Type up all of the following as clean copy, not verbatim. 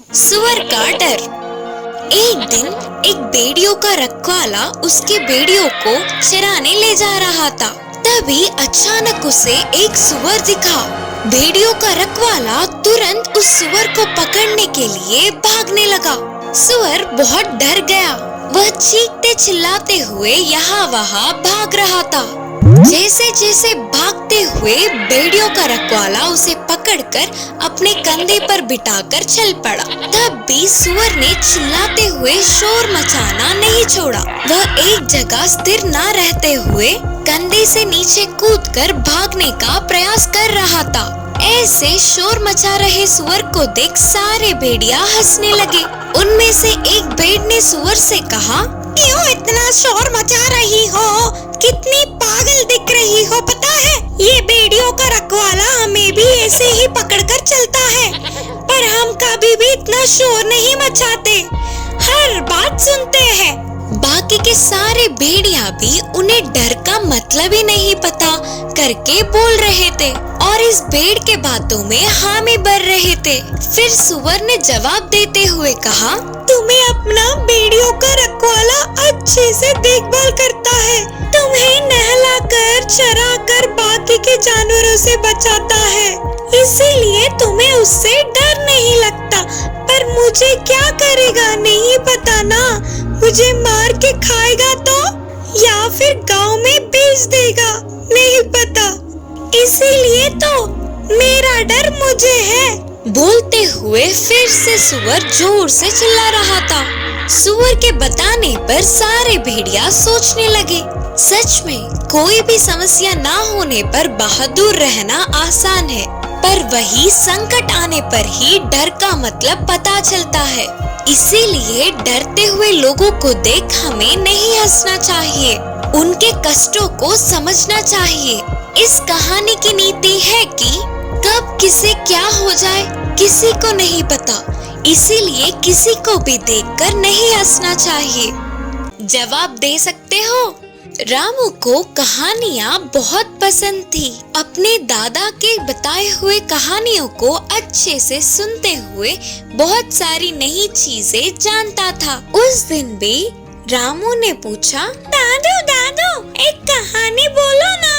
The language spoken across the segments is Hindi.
सुअर का डर। एक दिन एक भेड़ियों का रखवाला उसके भेड़ियों को चराने ले जा रहा था। तभी अचानक उसे एक सुअर दिखा। भेड़ियों का रखवाला तुरंत उस सुअर को पकड़ने के लिए भागने लगा। सुअर बहुत डर गया। वह चीखते चिल्लाते हुए यहाँ वहाँ भाग रहा था। जैसे जैसे भागते हुए भेड़ियों का रखवाला उसे पकड़कर अपने कंधे पर बिठाकर चल पड़ा। तब भी सुअर ने चिल्लाते हुए शोर मचाना नहीं छोड़ा। वह एक जगह स्थिर न रहते हुए कंधे से नीचे कूदकर भागने का प्रयास कर रहा था। ऐसे शोर मचा रहे सुअर को देख सारे भेड़िया हंसने लगे। उनमें से एक भेड़ ने सुअर से कहा, क्यों इतना शोर मचा रही हो? कितनी पागल दिख रही हो पता है? ये भेड़ियों का रखवाला हमें भी ऐसे ही पकड़कर चलता है, पर हम कभी भी इतना शोर नहीं मचाते, हर बात सुनते हैं। बाकी के सारे भेड़िया भी उन्हें डर का मतलब ही नहीं पता करके बोल रहे थे और इस भेड़ के बातों में हामी भर रहे थे। फिर सुअर ने जवाब देते हुए कहा, तुम्हें अपना भेड़ियों का रखवाला अच्छे से देखभाल करता है, तुम्हें नहलाकर चराकर बाकी के जानवरों से बचाता है, इसीलिए तुम्हें उससे डर नहीं लगता। पर मुझे क्या करेगा नहीं पता ना, मुझे मार के खाएगा तो या फिर गांव में बेच देगा नहीं पता, इसीलिए तो मेरा डर मुझे है। बोलते हुए फिर से सुअर जोर से चिल्ला रहा था। सुअर के बताने पर सारे भेड़िया सोचने लगे, सच में कोई भी समस्या ना होने पर बहादुर रहना आसान है, पर वही संकट आने पर ही डर का मतलब पता चलता है। इसीलिए डरते हुए लोगों को देख हमें नहीं हंसना चाहिए, उनके कष्टों को समझना चाहिए। इस कहानी की नीति है कि कब किसे क्या हो जाए किसी को नहीं पता, इसीलिए किसी को भी देखकर नहीं हंसना चाहिए। जवाब दे सकते हो? रामू को कहानियाँ बहुत पसंद थी। अपने दादा के बताए हुए कहानियों को अच्छे से सुनते हुए बहुत सारी नई चीजें जानता था। उस दिन भी रामू ने पूछा, दादू दादू एक कहानी बोलो ना।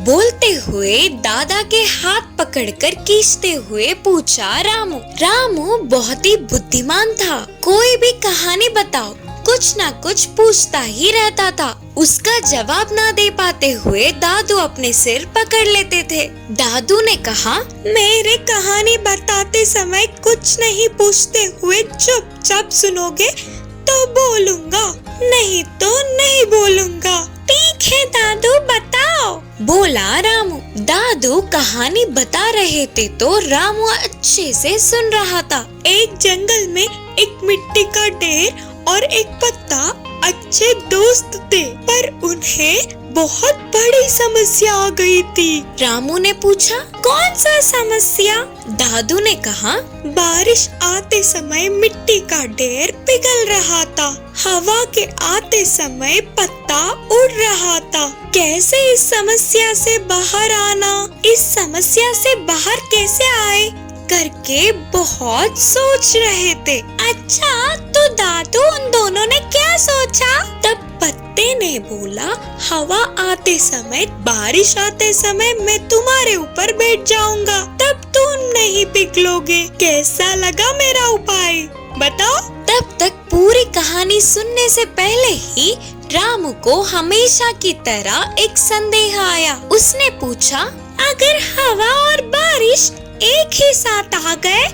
बोलते हुए दादा के हाथ पकड़कर खींचते हुए पूछा रामू। रामू बहुत ही बुद्धिमान था, कोई भी कहानी बताओ कुछ ना कुछ पूछता ही रहता था। उसका जवाब ना दे पाते हुए दादू अपने सिर पकड़ लेते थे। दादू ने कहा, मेरे कहानी बताते समय कुछ नहीं पूछते हुए चुपचाप सुनोगे तो बोलूंगा, नहीं तो नहीं बोलूंगा। ठीक है दादू बताओ, बोला रामू। दादू कहानी बता रहे थे तो रामू अच्छे से सुन रहा था। एक जंगल में एक मिट्टी का ढेर और एक पत्ता अच्छे दोस्त थे, पर उन्हें बहुत बड़ी समस्या आ गई थी। रामू ने पूछा, कौन सा समस्या? दादू ने कहा, बारिश आते समय मिट्टी का ढेर पिघल रहा था, हवा के आते समय पत्ता उड़ रहा था। कैसे इस समस्या से बाहर आना, इस समस्या से बाहर कैसे आए करके बहुत सोच रहे थे। अच्छा तो दादू उन दोनों ने क्या सोचा? तब पत्ते ने बोला, हवा आते समय बारिश आते समय मैं तुम्हारे ऊपर बैठ जाऊंगा, तब तुम नहीं पिघलोगे। कैसा लगा मेरा उपाय बताओ? तब तक पूरी कहानी सुनने से पहले ही रामू को हमेशा की तरह एक संदेह आया। उसने पूछा, अगर हवा और बारिश एक ही साथ आ गए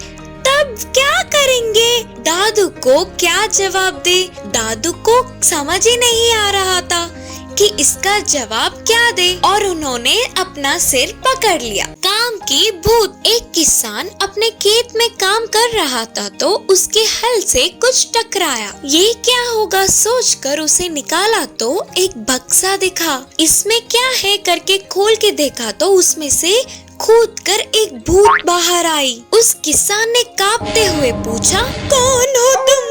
तब क्या करेंगे? दादू को क्या जवाब दे? दादू को समझ ही नहीं आ रहा था कि इसका जवाब क्या दे और उन्होंने अपना सिर पकड़ लिया। काम की भूत। एक किसान अपने खेत में काम कर रहा था तो उसके हल से कुछ टकराया। ये क्या होगा सोचकर उसे निकाला तो एक बक्सा दिखा। इसमें क्या है करके खोल के देखा तो उसमें से कूदकर एक भूत बाहर आई। उस किसान ने कांपते हुए पूछा, कौन हो तुम?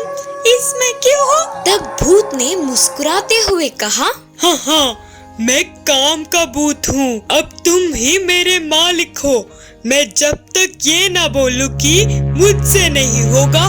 इसमें क्यों हो? तब भूत ने मुस्कुराते हुए कहा, हाँ, मैं काम का भूत हूँ, अब तुम ही मेरे मालिक हो। मैं जब तक ये ना बोलूं कि मुझसे नहीं होगा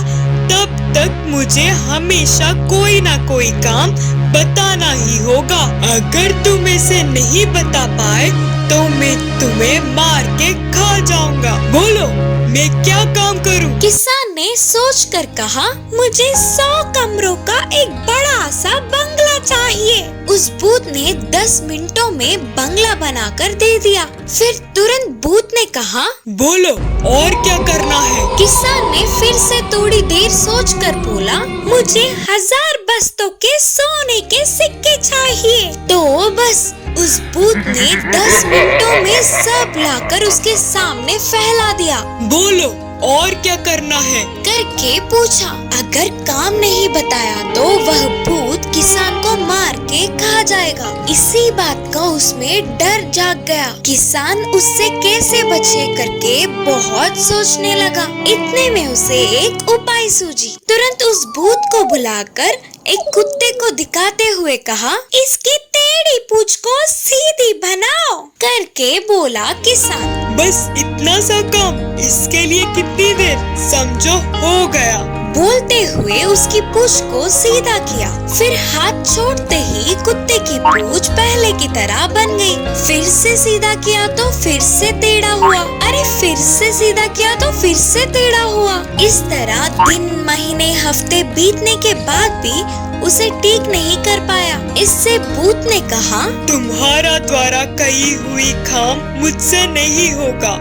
तब तक मुझे हमेशा कोई ना कोई काम बताना ही होगा। अगर तुम इसे नहीं बता पाए तो मैं तुम्हें मार के खा जाऊंगा। बोलो, मैं क्या काम करूं? किसान ने सोचकर कहा, मुझे 100 कमरों का एक बड़ा सा बंगला चाहिए। उस भूत ने 10 मिनटों में बंगला बनाकर दे दिया। फिर तुरंत भूत ने कहा, बोलो और क्या करना है? किसान ने फिर से थोड़ी देर सोचकर बोला, मुझे 1000 बस्तों के सोने के सिक्के चाहिए। तो बस उस भूत ने 10 मिनटों में सब लाकर उसके सामने फैला दिया। बोलो और क्या करना है? करके पूछा। अगर काम नहीं बताया तो वह भूत किसान को मार के खा जाएगा। इसी बात का उसमें डर जाग गया। किसान उससे कैसे बचे करके बहुत सोचने लगा। इतने में उसे एक उपाय सूझी। तुरंत उस भूत को बुलाकर एक कुत्ते को दिखाते हुए कहा, इसकी टेढ़ी पूंछ को सीधी बनाओ। करके बोला किसान। बस इतना सा काम? इसके लिए कितनी देर? समझो हो गया। बोलते हुए उसकी पूंछ को सीधा किया। फिर हाथ छोड़ते ही कुत्ते की पूंछ पहले की तरह बन गई। फिर से सीधा किया तो फिर से टेढ़ा हुआ। अरे फिर से सीधा किया तो फिर से टेढ़ा हुआ। इस तरह दिन, महीने, हफ्ते बीतने के बाद भी उसे ठीक नहीं कर पाया। इससे भूत ने कहा, तुम्हारा द्वारा कही हुई काम मुझसे नहीं होगा,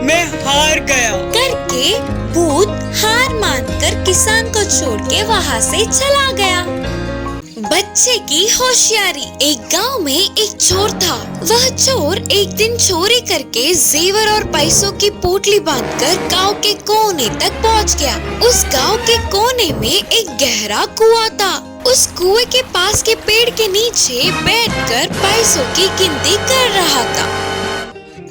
मैं हार गया। करके भूत हार मानकर किसान को छोड़ के वहाँ से चला गया। बच्चे की होशियारी। एक गांव में एक चोर था। वह चोर एक दिन चोरी करके जेवर और पैसों की पोटली बांधकर गांव के कोने तक पहुंच गया। उस गांव के कोने में एक गहरा कुआं था। उस कुएं के पास के पेड़ के नीचे बैठकर पैसों की गिनती कर रहा था।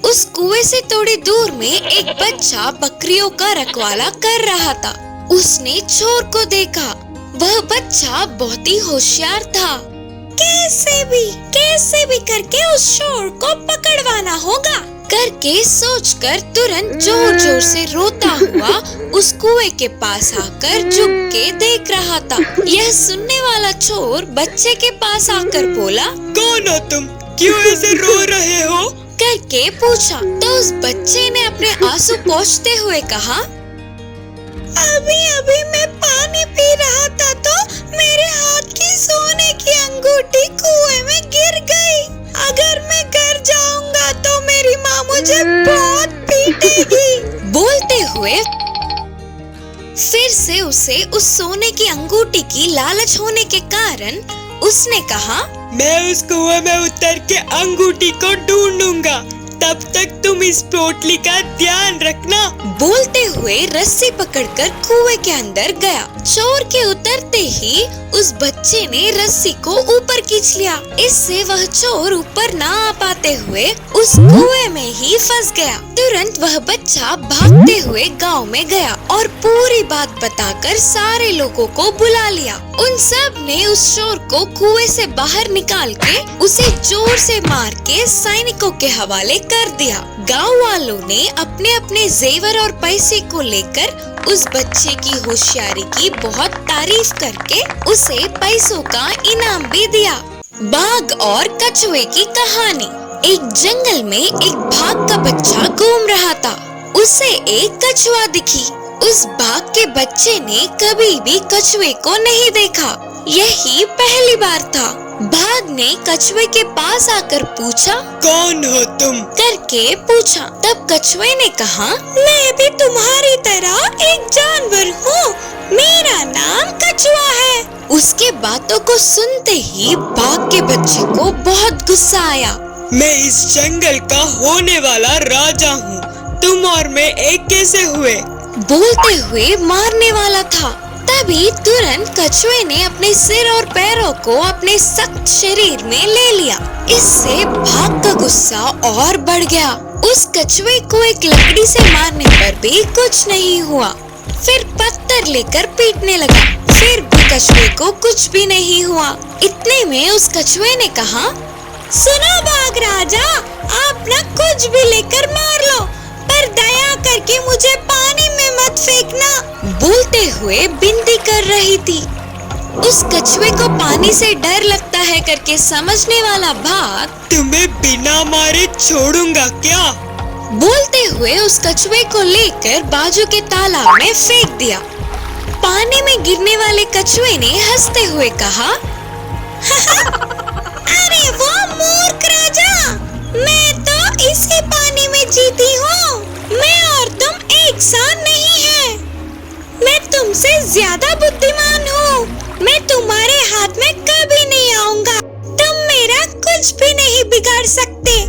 उस कुएं से थोड़ी दूर में एक बच्चा बकरियों का रखवाला कर रहा था। उसने चोर को देखा। वह बच्चा बहुत ही होशियार था। कैसे भी करके उस चोर को पकड़वाना होगा करके सोचकर तुरंत जोर जोर से रोता हुआ उस कुएं के पास आकर झुक के देख रहा था। यह सुनने वाला चोर बच्चे के पास आकर बोला, कौन हो तुम? क्यों ऐसे रो रहे हो? करके पूछा। तो उस बच्चे ने अपने आंसू पोंछते हुए कहा, अभी मैं पानी पी रहा था तो मेरे हाथ की सोने की अंगूठी कुएं में गिर गई। अगर मैं घर जाऊंगा तो मेरी माँ मुझे बहुत पीटेगी। बोलते हुए फिर से उसे उस सोने की अंगूठी की लालच होने के कारण उसने कहा, मैं उस कुएं में उतर के अंगूठी को ढूंढूंगा, तब तक तुम इस पोटली का ध्यान रखना। बोलते हुए रस्सी पकड़कर कुएं के अंदर गया। चोर के उतरते ही उस बच्चे ने रस्सी को ऊपर खींच लिया। इससे वह चोर ऊपर ना आ पाते हुए उस कुएं में ही फंस गया। तुरंत वह बच्चा भागते हुए गांव में गया और पूरी बात बताकर सारे लोगों को बुला लिया। उन सब ने उस चोर को कुएं से बाहर निकाल के उसे जोर से मार के सैनिकों के हवाले कर दिया। गांव वालों ने अपने अपने जेवर और पैसे को लेकर उस बच्चे की होशियारी की बहुत तारीफ करके उसे पैसों का इनाम भी दिया। बाघ और कछुए की कहानी। एक जंगल में एक बाघ का बच्चा घूम रहा था। उसे एक कछुआ दिखी। उस बाघ के बच्चे ने कभी भी कछुए को नहीं देखा। यही पहली बार था। बाघ ने कछुए के पास आकर पूछा, कौन हो तुम? करके पूछा। तब कछुए ने कहा, मैं भी तुम्हारी तरह एक जानवर हूँ। मेरा नाम कछुआ है। उसके बातों को सुनते ही बाघ के बच्चे को बहुत गुस्सा आया। मैं इस जंगल का होने वाला राजा हूँ, तुम और मैं एक कैसे हुए? बोलते हुए मारने वाला था। तभी तुरंत कछुए ने अपने सिर और पैरों को अपने सख्त शरीर में ले लिया। इससे बाघ का गुस्सा और बढ़ गया। उस कछुए को एक लकड़ी से मारने पर भी कुछ नहीं हुआ। फिर पत्थर लेकर पीटने लगा। फिर भी कछुए को कुछ भी नहीं हुआ। इतने में उस कछुए ने कहा, सुनो बाघ राजा, आप ना कुछ भी लेकर मार लो, पर दया करके मुझे पानी में मत फेंकना, बोलते हुए विनती कर रही थी। उस कछुए को पानी से डर लगता है करके समझने वाला बाघ तुम्हें बिना मारे छोड़ूंगा क्या? बोलते हुए उस कछुए को लेकर बाजू के तालाब में फेंक दिया। पानी में गिरने वाले कछुए ने हंसते हुए कहा, अरे वो मूर्ख राजा, मैं तो इसी पानी में जीती हूँ। मैं और तुम एक सा नहीं है। मैं तुमसे ज्यादा बुद्धिमान हूँ। मैं तुम्हारे हाथ में कभी नहीं आऊंगा। तुम मेरा कुछ भी नहीं बिगाड़ सकते।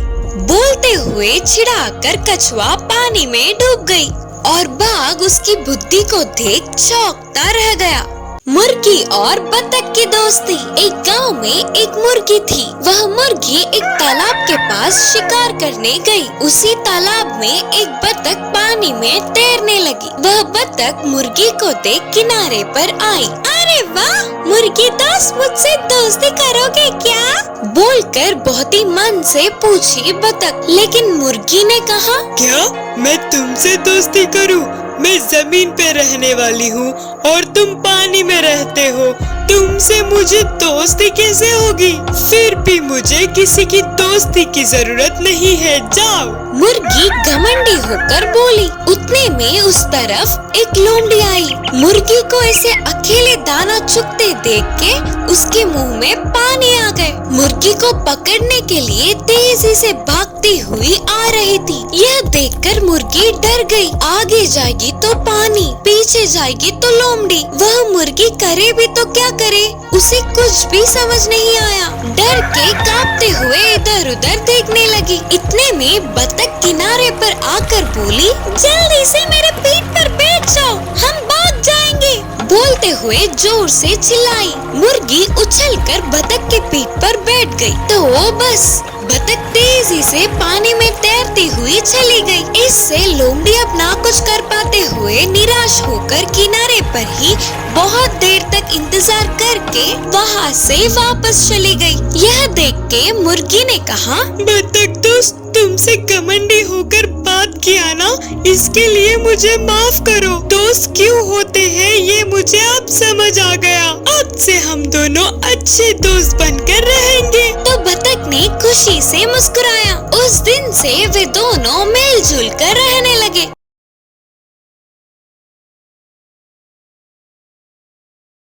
बोलते हुए चिढ़ाकर कछुआ पानी में डूब गई और बाघ उसकी बुद्धि को देख चौंकता रह गया। मुर्गी और बतख की दोस्ती। एक गांव में एक मुर्गी थी। वह मुर्गी एक तालाब के पास शिकार करने गई। उसी तालाब में एक बतख पानी में तैरने लगी। वह बतख मुर्गी को देख किनारे पर आई। अरे वाह मुर्गी दोस्त, मुझसे दोस्ती करोगे क्या? बोलकर बहुत ही मन से पूछी बतख। लेकिन मुर्गी ने कहा, क्या मैं तुमसे दोस्ती करूं? मैं जमीन पे रहने वाली हूँ और तुम पानी में रहते हो। तुमसे मुझे दोस्ती कैसे होगी? फिर भी मुझे किसी की दोस्ती की जरूरत नहीं है, जाओ। मुर्गी घमंडी होकर बोली। उतने में उस तरफ एक लोमड़ी आई। मुर्गी को ऐसे अकेले दाना चुगते देख के उसके मुंह में पानी आ गए। मुर्गी को पकड़ने के लिए तेजी से भागती हुई आ रही थी। यह देखकर मुर्गी डर गई। आगे जाएगी तो पानी, पीछे जाएगी तो लोमड़ी। वह मुर्गी करे भी तो क्या करे, उसे कुछ भी समझ नहीं आया। डर के कांपते हुए इधर उधर देखने लगी। इतने में बतख किनारे पर आकर बोली, जल्दी से मेरे पीठ पर बैठ जाओ, हम भाग जाएंगे। बोलते हुए जोर से चिल्लाई। मुर्गी उछलकर बतख के पीठ पर बैठ गई। तो बस बतख तेजी से पानी में तैरती हुई चली गई। इससे लोमड़ी अब ना कुछ कर पाते हुए निराश होकर किनारे पर ही बहुत देर तक इंतजार करके वहाँ से वापस चली गई। यह देख के मुर्गी ने कहा, बतख दोस्त, तुमसे घमंडी होकर बात किया ना, इसके लिए मुझे माफ करो। दोस्त क्यों होते हैं ये मुझे अब समझ आ गया। अब से हम दोनों अच्छे दोस्त बनकर रहेंगे। तो बतख ने खुशी से मुस्कुराया। उस दिन से वे दोनों मिलजुल कर रहने लगे।